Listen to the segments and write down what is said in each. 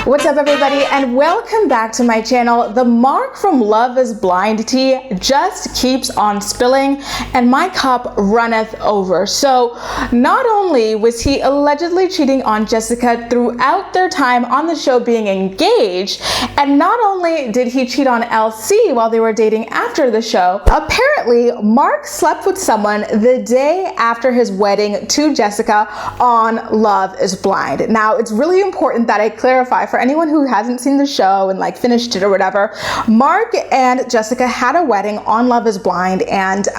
What's up, everybody, and welcome back to my channel. The Mark from Love is Blind tea just keeps on spilling and my cup runneth over. So not only was he allegedly cheating on Jessica throughout their time on the show being engaged, and not only did he cheat on LC while they were dating after the show, apparently Mark slept with someone the day after his wedding to Jessica on Love is Blind. Now, it's really important that I clarify for anyone who hasn't seen the show and like finished it or whatever. Mark and Jessica had a wedding on Love is Blind, and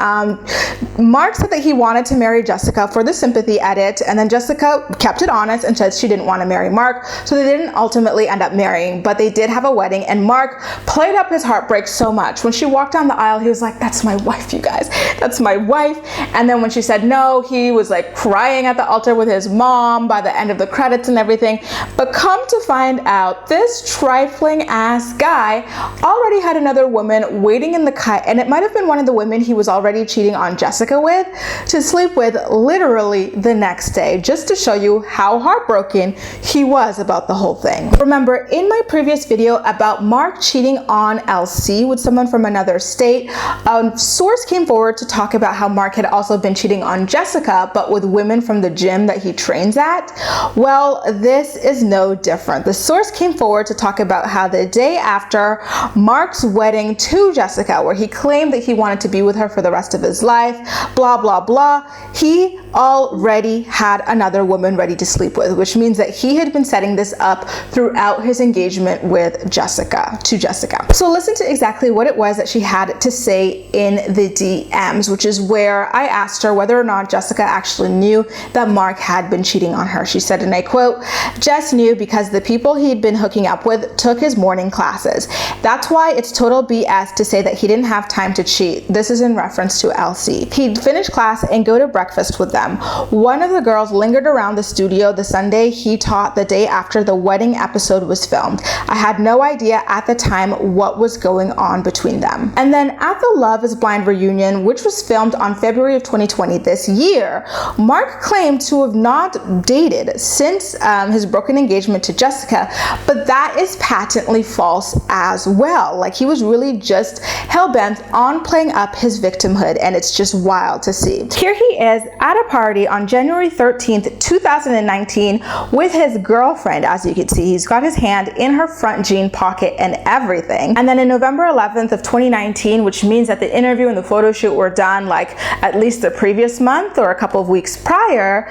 Mark said that he wanted to marry Jessica for the sympathy edit, and then Jessica kept it honest and said she didn't want to marry Mark, so they didn't ultimately end up marrying, but they did have a wedding. And Mark played up his heartbreak so much. When she walked down the aisle, he was like, "That's my wife, you guys, that's my wife." And then when she said no, he was like crying at the altar with his mom by the end of the credits and everything. But come to find out, this trifling ass guy already had another woman waiting in the cut, and it might have been one of the women he was already cheating on Jessica with, to sleep with literally the next day, just to show you how heartbroken he was about the whole thing. Remember, in my previous video about Mark cheating on LC with someone from another state, a source came forward to talk about how Mark had also been cheating on Jessica, but with women from the gym that he trains at. Well, this is no different. The source came forward to talk about how the day after Mark's wedding to Jessica, where he claimed that he wanted to be with her for the rest of his life, blah, blah, blah, he already had another woman ready to sleep with, which means that he had been setting this up throughout his engagement with Jessica, to Jessica. So listen to exactly what it was that she had to say in the DMs, which is where I asked her whether or not Jessica actually knew that Mark had been cheating on her. She said, and I quote, "Jess knew because the people he'd been hooking up with took his morning classes. That's why it's total BS to say that he didn't have time to cheat." This is in reference to LC. He'd finish class and go to breakfast with them. One of the girls lingered around the studio the Sunday he taught the day after the wedding episode was filmed. I had no idea at the time what was going on between them. And then at the Love is Blind reunion, which was filmed on February of 2020 this year, Mark claimed to have not dated since his broken engagement to Jessica, but that is patently false as well. Like, he was really just hell-bent on playing up his victimhood, and it's just wild to see. Here he is at a party on January 13th, 2019 with his girlfriend. As you can see, he's got his hand in her front jean pocket and everything. And then in November 11th of 2019, which means that the interview and the photo shoot were done like at least the previous month or a couple of weeks prior,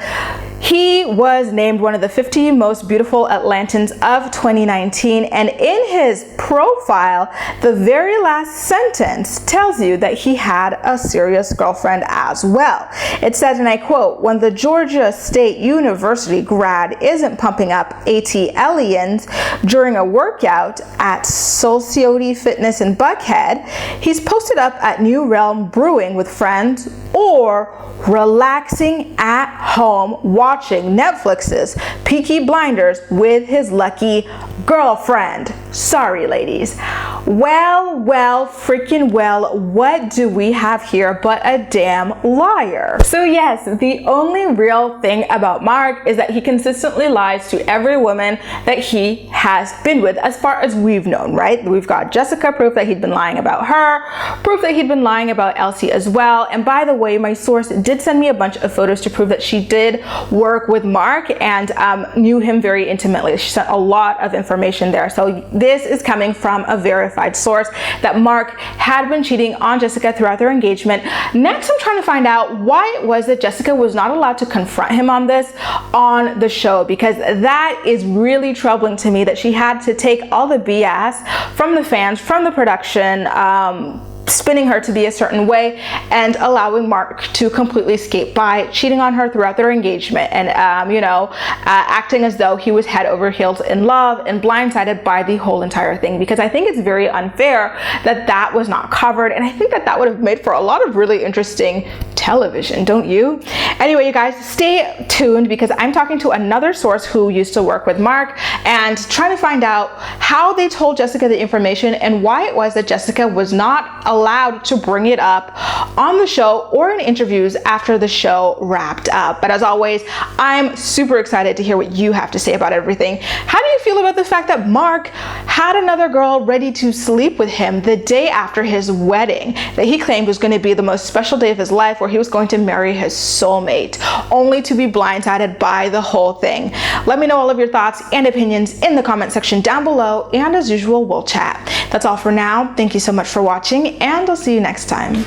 he was named one of the 50 most beautiful Atlantans of 2019. And in his profile, the very last sentence tells you that he had a serious girlfriend as well. It says, and I quote, "When the Georgia State University grad isn't pumping up ATLians during a workout at Society Fitness in Buckhead, he's posted up at New Realm Brewing with friends or relaxing at home watching Netflix's Peaky Blinders with his lucky girlfriend." Sorry, ladies. Well, freaking well, what do we have here but a damn liar? So yes, the only real thing about Mark is that he consistently lies to every woman that he has been with, as far as we've known, right? We've got Jessica, proof that he'd been lying about her, proof that he'd been lying about Elsie as well. And by the way, my source did send me a bunch of photos to prove that she did work with Mark and knew him very intimately. She sent a lot of information there. So this is coming from a verified source that Mark had been cheating on Jessica throughout their engagement. Next, I'm trying to find out why it was that Jessica was not allowed to confront him on this on the show, because that is really troubling to me that she had to take all the BS from the fans, from the production, spinning her to be a certain way and allowing Mark to completely skate by, cheating on her throughout their engagement, and acting as though he was head over heels in love and blindsided by the whole entire thing, because I think it's very unfair that that was not covered, and I think that that would have made for a lot of really interesting television, don't you? Anyway, you guys, stay tuned, because I'm talking to another source who used to work with Mark and trying to find out how they told Jessica the information and why it was that Jessica was not allowed allowed to bring it up on the show or in interviews after the show wrapped up. But as always, I'm super excited to hear what you have to say about everything. How do you feel about the fact that Mark had another girl ready to sleep with him the day after his wedding that he claimed was going to be the most special day of his life, where he was going to marry his soulmate, only to be blindsided by the whole thing? Let me know all of your thoughts and opinions in the comment section down below, and as usual, we'll chat. That's all for now. Thank you so much for watching, and I'll see you next time.